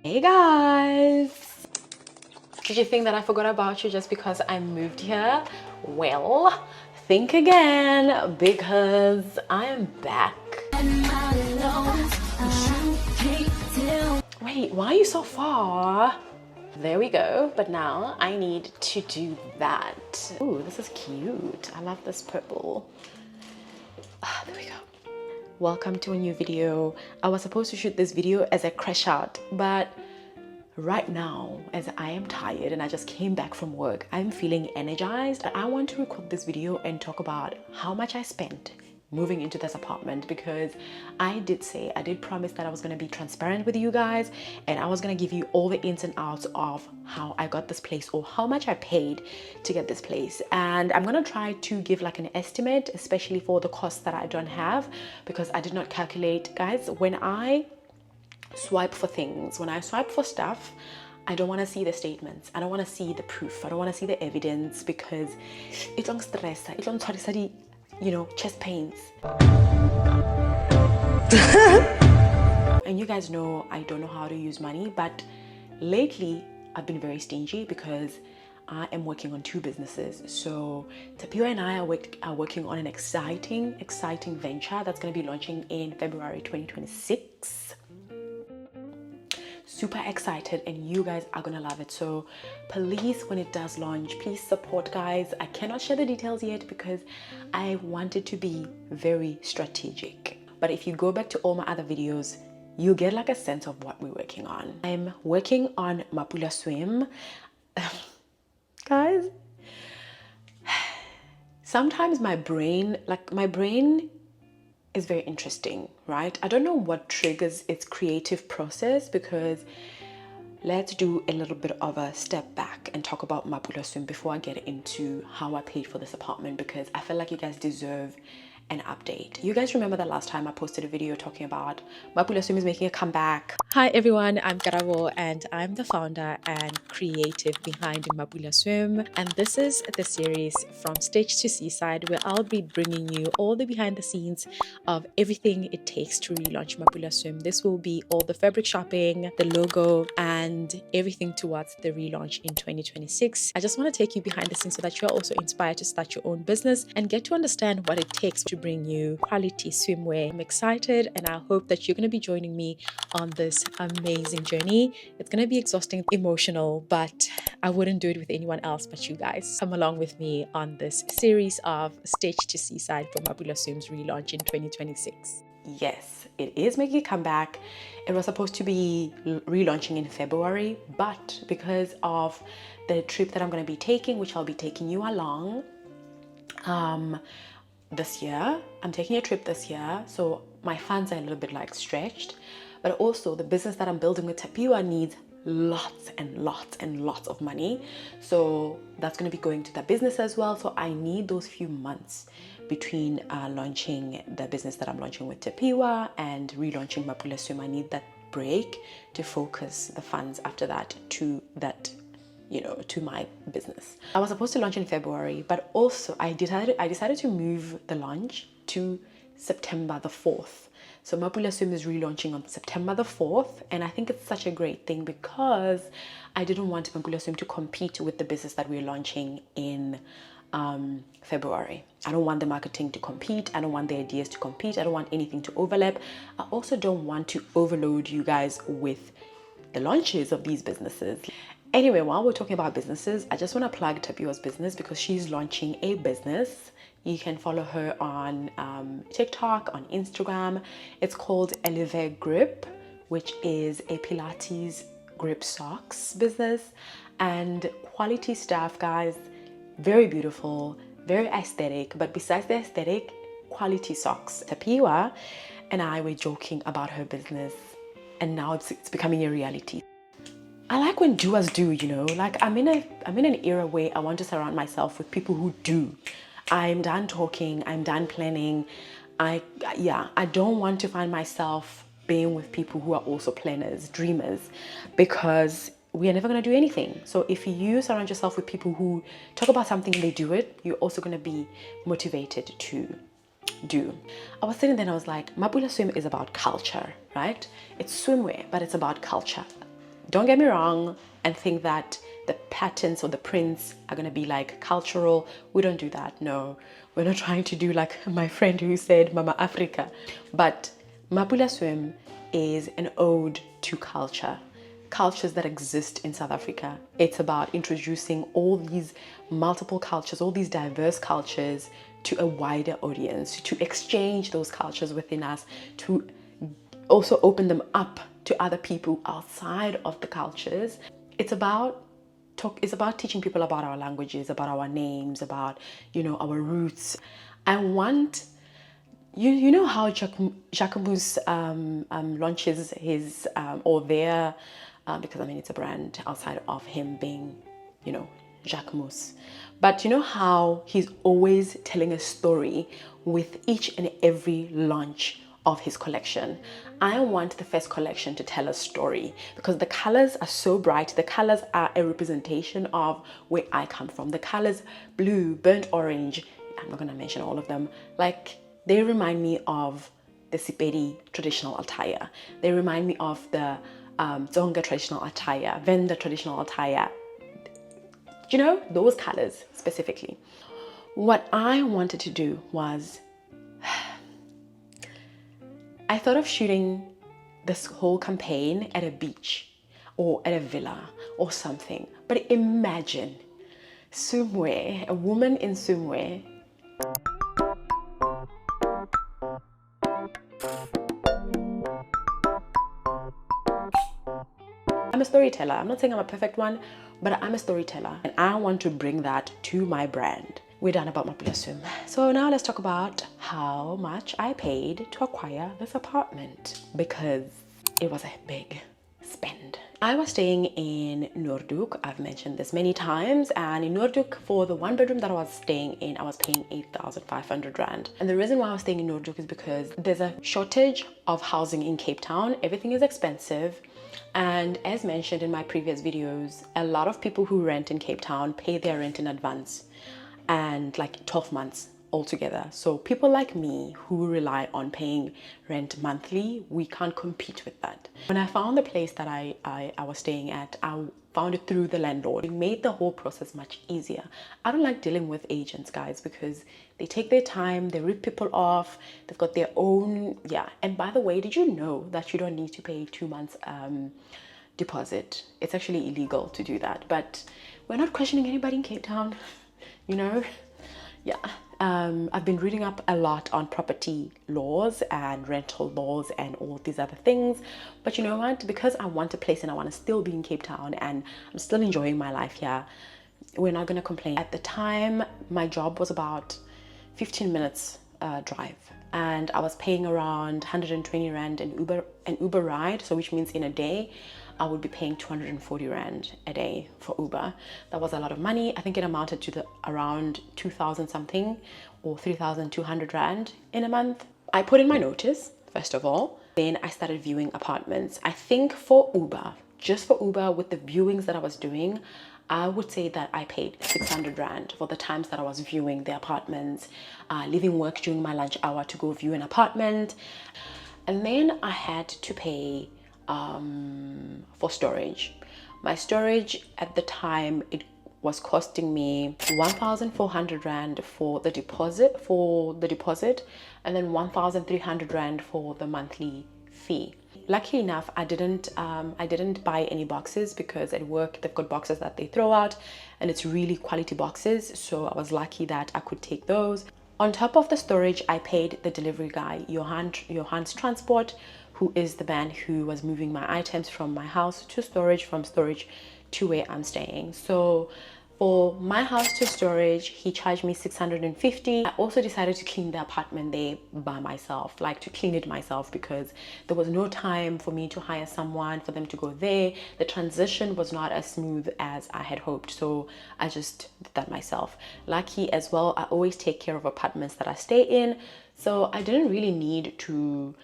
Hey guys! Did you think that I forgot about you just because I moved here? Well, think again because I am back. Wait, why are you so far? There we go, but now I need to do that. Ooh, this is cute. I love this purple. There we go. Welcome to a new video. I was supposed to shoot this video as a crash out, but right now, as I am tired and I just came back from work, I'm feeling energized. I want to record this video and talk about how much I spent moving into this apartment, because I did promise that I was going to be transparent with you guys and I was going to give you all the ins and outs of how I got this place or how much I paid to get this place. And I'm going to try to give like an estimate, especially for the costs that I don't have, because I did not calculate. Guys, when I swipe for things, when I swipe for stuff, I don't want to see the statements, I don't want to see the proof, I don't want to see the evidence, because it don't stress, it don't study, you know, chest pains. And you guys know I don't know how to use money, but lately I've been very stingy because I am working on 2 businesses. So Tapio and I are working on an exciting venture that's going to be launching in February 2026. Super excited, and you guys are gonna love it. So please, when it does launch, please support, guys. I cannot share the details yet because I want it to be very strategic, but if you go back to all my other videos, you get like a sense of what we're working on. I'm working on Mapula Swim. Guys, sometimes my brain is very interesting, right? I don't know what triggers its creative process, because let's do a little bit of a step back and talk about Mapula Swim before I get into how I paid for this apartment, because I feel like you guys deserve an update. You guys remember that last time I posted a video talking about Mapula Swim is making a comeback. Hi everyone, I'm Karabo and I'm the founder and creative behind Mapula Swim, and this is the series From Stage to Seaside, where I'll be bringing you all the behind the scenes of everything it takes to relaunch Mapula Swim. This will be all the fabric shopping, the logo, and everything towards the relaunch in 2026. I just want to take you behind the scenes so that you're also inspired to start your own business and get to understand what it takes to bring you quality swimwear. I'm excited and I hope that you're going to be joining me on this amazing journey. It's going to be exhausting, emotional, but I wouldn't do it with anyone else but you guys. Come along with me on this series of Stage to Seaside for Mapula Swim's relaunch in 2026. Yes, it is making a comeback. It was supposed to be relaunching in February, but because of the trip that I'm going to be taking, which I'll be taking you along, this year, I'm taking a trip this year, so my funds are a little bit like stretched, but also the business that I'm building with Tapiwa needs lots and lots of money, so that's going to be going to that business as well. So I need those few months between launching the business that I'm launching with Tapiwa and relaunching Mapula Swim. I need that break to focus the funds after that to that, you know, to my business. I was supposed to launch in February, but also I decided to move the launch to September the 4th. So Mapula Swim is relaunching on September the 4th, and I think it's such a great thing because I didn't want Mapula Swim to compete with the business that we're launching in February. I don't want the marketing to compete. I don't want the ideas to compete. I don't want anything to overlap. I also don't want to overload you guys with the launches of these businesses. Anyway, while we're talking about businesses, I just want to plug Tapiwa's business because she's launching a business. You can follow her on TikTok, on Instagram. It's called Eleve Grip, which is a Pilates grip socks business, and quality stuff, guys. Very beautiful, very aesthetic, but besides the aesthetic, quality socks. Tapiwa and I were joking about her business, and now it's becoming a reality. I like when doers do, you know, like I'm in an era where I want to surround myself with people who do. I'm done talking, I'm done planning. I don't want to find myself being with people who are also planners, dreamers, because we are never going to do anything. So if you surround yourself with people who talk about something and they do it, you're also going to be motivated to do. I was sitting there and I was like, Mapula Swim is about culture, right? It's swimwear, but it's about culture. don't get me wrong and think that the patterns or the prints are going to be like cultural. We don't do that. No, we're not trying to do like my friend who said Mama Africa. But Mapula Swim is an ode to cultures that exist in South Africa. It's about introducing all these multiple cultures, all these diverse cultures to a wider audience, to exchange those cultures within us, to also open them up to other people outside of the cultures. It's about teaching people about our languages, about our names, about, you know, our roots. I want, you know how Jacquemus launches his or their, because I mean it's a brand outside of him being, you know, Jacquemus. But you know how he's always telling a story with each and every launch of his collection. I want the first collection to tell a story because the colors are so bright. The colors are a representation of where I come from. The colors blue, burnt orange, I'm not going to mention all of them, like they remind me of the Sepedi traditional attire. They remind me of the Tsonga traditional attire, Venda traditional attire. You know, those colors specifically. What I wanted to do was I thought of shooting this whole campaign at a beach or at a villa or something. But imagine somewhere, a woman in somewhere. I'm a storyteller. I'm not saying I'm a perfect one, but I'm a storyteller. And I want to bring that to my brand. We're done about Mapula Swim. So now let's talk about how much I paid to acquire this apartment because it was a big spend. I was staying in Noordhoek. I've mentioned this many times, and in Noordhoek, for the one bedroom that I was staying in, I was paying 8,500 rand. And the reason why I was staying in Noordhoek is because there's a shortage of housing in Cape Town. Everything is expensive. And as mentioned in my previous videos, a lot of people who rent in Cape Town pay their rent in advance and like 12 months altogether. So people like me who rely on paying rent monthly, we can't compete with that. When I found the place that I was staying at, I found it through the landlord. It made the whole process much easier. I don't like dealing with agents, guys, because they take their time, they rip people off, they've got their own, yeah. And by the way, did you know that you don't need to pay 2 months deposit? It's actually illegal to do that, but we're not questioning anybody in Cape Town, you know? Yeah. I've been reading up a lot on property laws and rental laws and all these other things, but you know what, because I want a place and I want to still be in Cape Town and I'm still enjoying my life here, we're not going to complain. At the time, my job was about 15 minutes drive, and I was paying around 120 rand an Uber ride, so which means in a day I would be paying 240 rand a day for Uber. That was a lot of money. I think it amounted to around 2,000 something or 3,200 rand in a month. I put in my notice, first of all. Then I started viewing apartments. I think for Uber, just for Uber with the viewings that I was doing, I would say that I paid 600 rand for the times that I was viewing the apartments, leaving work during my lunch hour to go view an apartment. And then I had to pay for storage. My storage at the time, it was costing me 1,400 rand for the deposit, and then 1,300 rand for the monthly fee. Lucky enough, I didn't buy any boxes because at work they've got boxes that they throw out and it's really quality boxes, so I was lucky that I could take those. On top of the storage, I paid the delivery guy, Johan's Transport, who is the man who was moving my items from my house to storage, from storage to where I'm staying. So for my house to storage, he charged me 650. I also decided to clean the apartment there by myself, like to clean it myself, because there was no time for me to hire someone for them to go there. The transition was not as smooth as I had hoped, so I just did that myself. Lucky as well, I always take care of apartments that I stay in, so I didn't really need to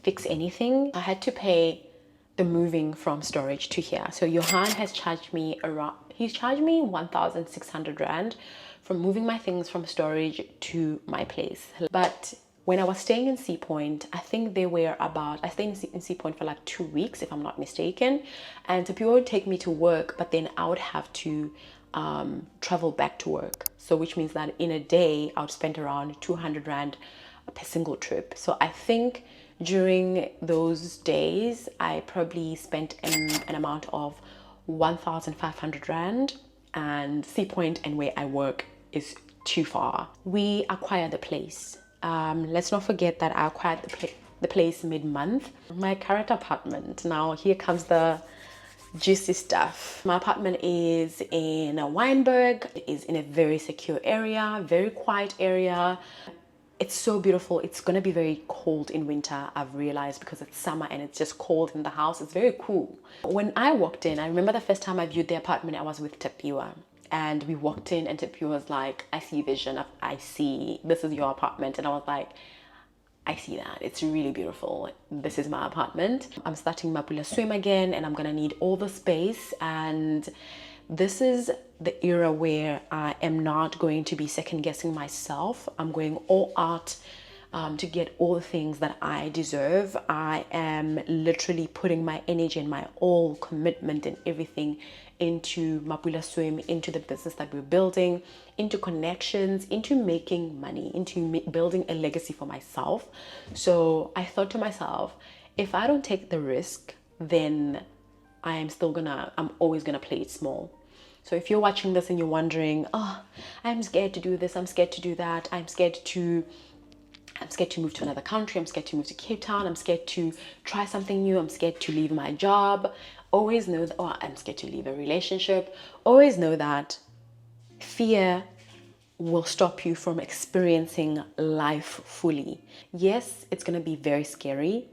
fix anything. I had to pay the moving from storage to here. So Johan has charged me around, he's charged me 1,600 rand from moving my things from storage to my place. But when I was staying in Sea Point, I think they were about, I stayed in Sea Point for like 2 weeks, if I'm not mistaken. And Tapio would take me to work, but then I would have to travel back to work. So which means that in a day, I would spend around 200 Rand per single trip. So I think during those days, I probably spent an amount of 1,500 Rand, and Sea Point and where I work is too far. We acquired the place. Let's not forget that I acquired the place mid-month. My current apartment. Now here comes the juicy stuff. My apartment is in Wynberg. It is in a very secure area, very quiet area. It's so beautiful. It's gonna be very cold in winter, I've realized, because it's summer and it's just cold in the house. It's very cool. When I walked in, I remember the first time I viewed the apartment, I was with Tapiwa. And we walked in and Tapiwa was like, I see vision. I see, this is your apartment. And I was like, I see that. It's really beautiful. This is my apartment. I'm starting Mapula Swim again, and I'm gonna need all the space. And this is the era where I am not going to be second guessing myself. I'm going all out to get all the things that I deserve. I am literally putting my energy and my all commitment and everything into Mapula Swim, into the business that we're building, into connections, into making money, into building a legacy for myself. So I thought to myself, if I don't take the risk, then I'm always gonna play it small. So if you're watching this and you're wondering, oh, I'm scared to do this, I'm scared to do that, I'm scared to move to another country, I'm scared to move to Cape Town, I'm scared to try something new, I'm scared to leave my job, always know that, oh, I'm scared to leave a relationship, always know that fear will stop you from experiencing life fully. Yes, it's gonna be very scary,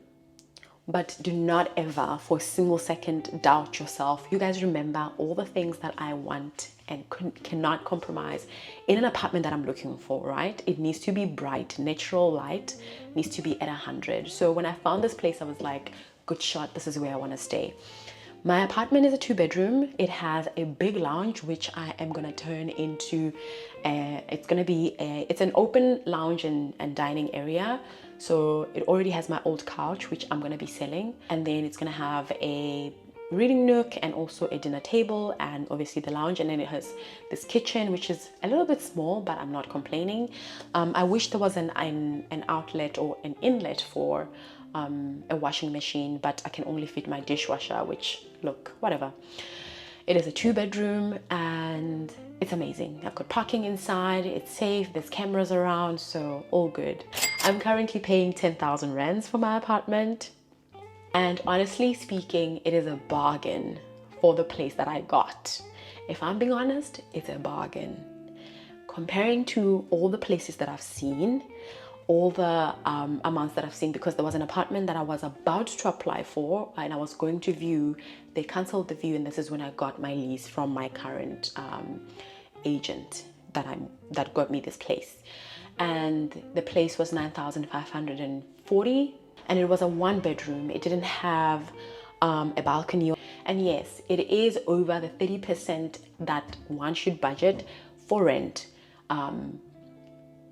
but do not ever for a single second doubt yourself. You guys remember all the things that I want and cannot compromise in an apartment that I'm looking for, right? It needs to be bright, natural light needs to be at 100. So when I found this place, I was like, good shot, this is where I want to stay. My apartment is a 2-bedroom. It has a big lounge, which I am gonna turn into, it's an open lounge and dining area. So it already has my old couch, which I'm gonna be selling. And then it's gonna have a reading nook and also a dinner table and obviously the lounge. And then it has this kitchen, which is a little bit small, but I'm not complaining. I wish there was an outlet or an inlet for a washing machine, but I can only fit my dishwasher, which, look, whatever. It is a 2-bedroom and it's amazing. I've got parking inside, it's safe, there's cameras around, so all good. I'm currently paying 10,000 rands for my apartment. And honestly speaking, it is a bargain for the place that I got. If I'm being honest, it's a bargain. Comparing to all the places that I've seen, all the amounts that I've seen, because there was an apartment that I was about to apply for and I was going to view, they cancelled the view, and this is when I got my lease from my current agent that got me this place. And the place was 9,540 and it was a 1-bedroom. It didn't have a balcony. And yes, it is over the 30% that one should budget for rent.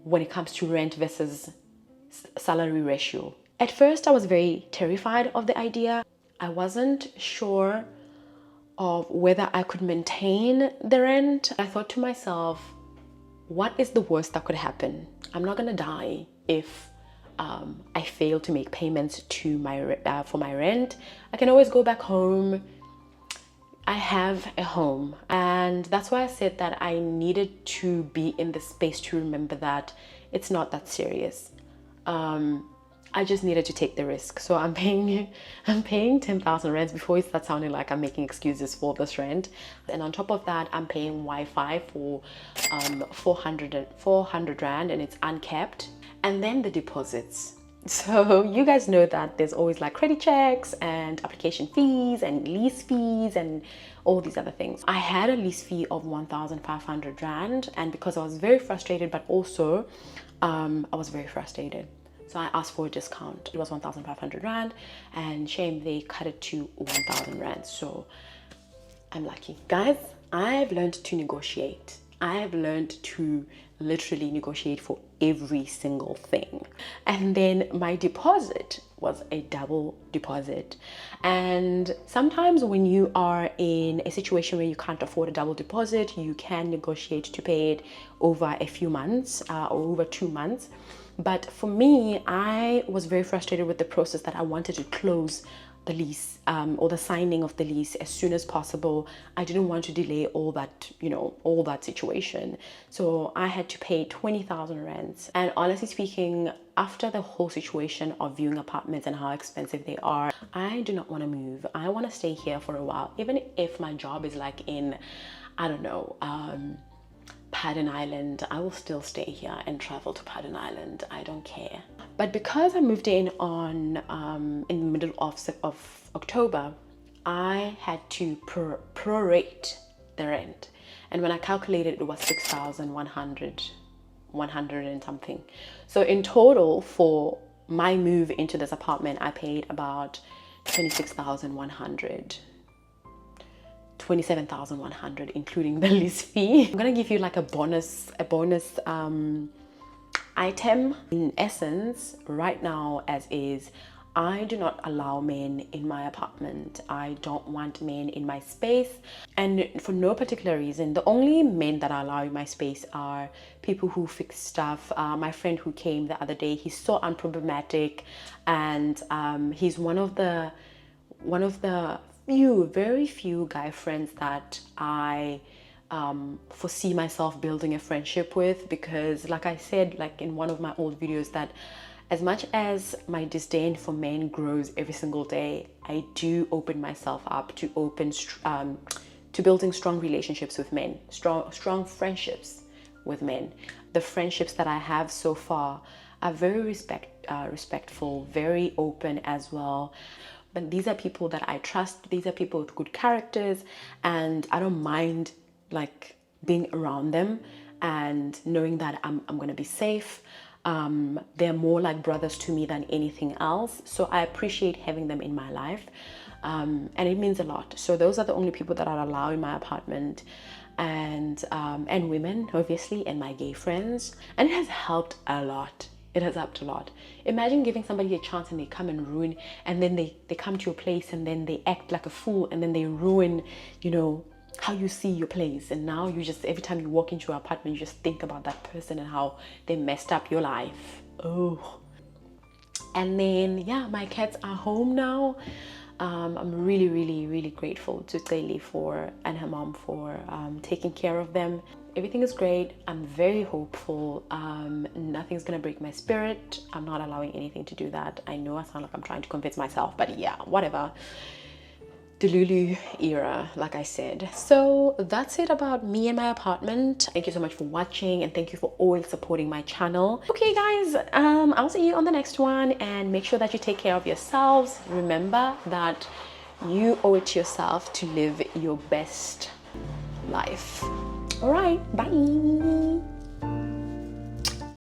When it comes to rent versus salary ratio. At first, I was very terrified of the idea. I wasn't sure of whether I could maintain the rent. I thought to myself, what is the worst that could happen? I'm not gonna die if I fail to make payments to for my rent. I can always go back home. I have a home, and that's why I said that I needed to be in the space to remember that it's not that serious. I just needed to take the risk. So I'm paying 10,000 rands before it starts sounding like I'm making excuses for this rent. And on top of that, I'm paying Wi-Fi for 400 rand, and it's uncapped. And then the deposits. So you guys know that there's always like credit checks and application fees and lease fees and all these other things. I had a lease fee of 1,500 rand, and because I was very frustrated, but also I was very frustrated, so I asked for a discount. It was 1,500 rand, and shame they cut it to 1,000 rand. So I'm lucky. Guys, I've learned to negotiate. I've learned to literally negotiate for every single thing. And then my deposit was a double deposit. And sometimes when you are in a situation where you can't afford a double deposit, you can negotiate to pay it over a few months or over 2 months. But for me, I was very frustrated with the process that I wanted to close the lease or the signing of the lease as soon as possible. I didn't want to delay all that, all that situation. So I had to pay 20,000 rands. And honestly speaking, after the whole situation of viewing apartments and how expensive they are, I do not want to move. I want to stay here for a while, even if my job is like in, I don't know, Paddon Island. I will still stay here and travel to Paddon Island. I don't care. But because I moved in in the middle of October, I had to prorate the rent, and when I calculated, it was 6,100 and something. So in total, for my move into this apartment, I paid about 26,100. 27,100 including the lease fee. I'm gonna give you like a bonus item. In essence, right now as is, I do not allow men in my apartment. I don't want men in my space, and for no particular reason. The only men that I allow in my space are people who fix stuff. My friend who came the other day, he's so unproblematic, and he's one of the very few guy friends that I foresee myself building a friendship with, because like I said, like in one of my old videos, that as much as my disdain for men grows every single day, I do open myself up to building strong relationships with men, strong friendships with men. The friendships that I have so far are very respectful, very open as well. But these are people that I trust. These are people with good characters, and I don't mind like being around them and knowing that I'm gonna be safe. They're more like brothers to me than anything else. So I appreciate having them in my life, and it means a lot. So those are the only people that I allow in my apartment, and women obviously, and my gay friends, and it has helped a lot. It has helped a lot. Imagine giving somebody a chance and they come and ruin, and then they come to your place and then they act like a fool, and then they ruin, how you see your place. And now you just, every time you walk into your apartment, you just think about that person and how they messed up your life. Oh. And then, yeah, my cats are home now. I'm really, really, really grateful to Teli and her mom for taking care of them. Everything is great. I'm very hopeful. Nothing's gonna break my spirit. I'm not allowing anything to do that. I know I sound like I'm trying to convince myself, but yeah, whatever. Delulu era, like I said. So that's it about me and my apartment. Thank you so much for watching, and thank you for always supporting my channel. Okay guys, I'll see you on the next one, and make sure that you take care of yourselves. Remember that you owe it to yourself to live your best life. All right, bye.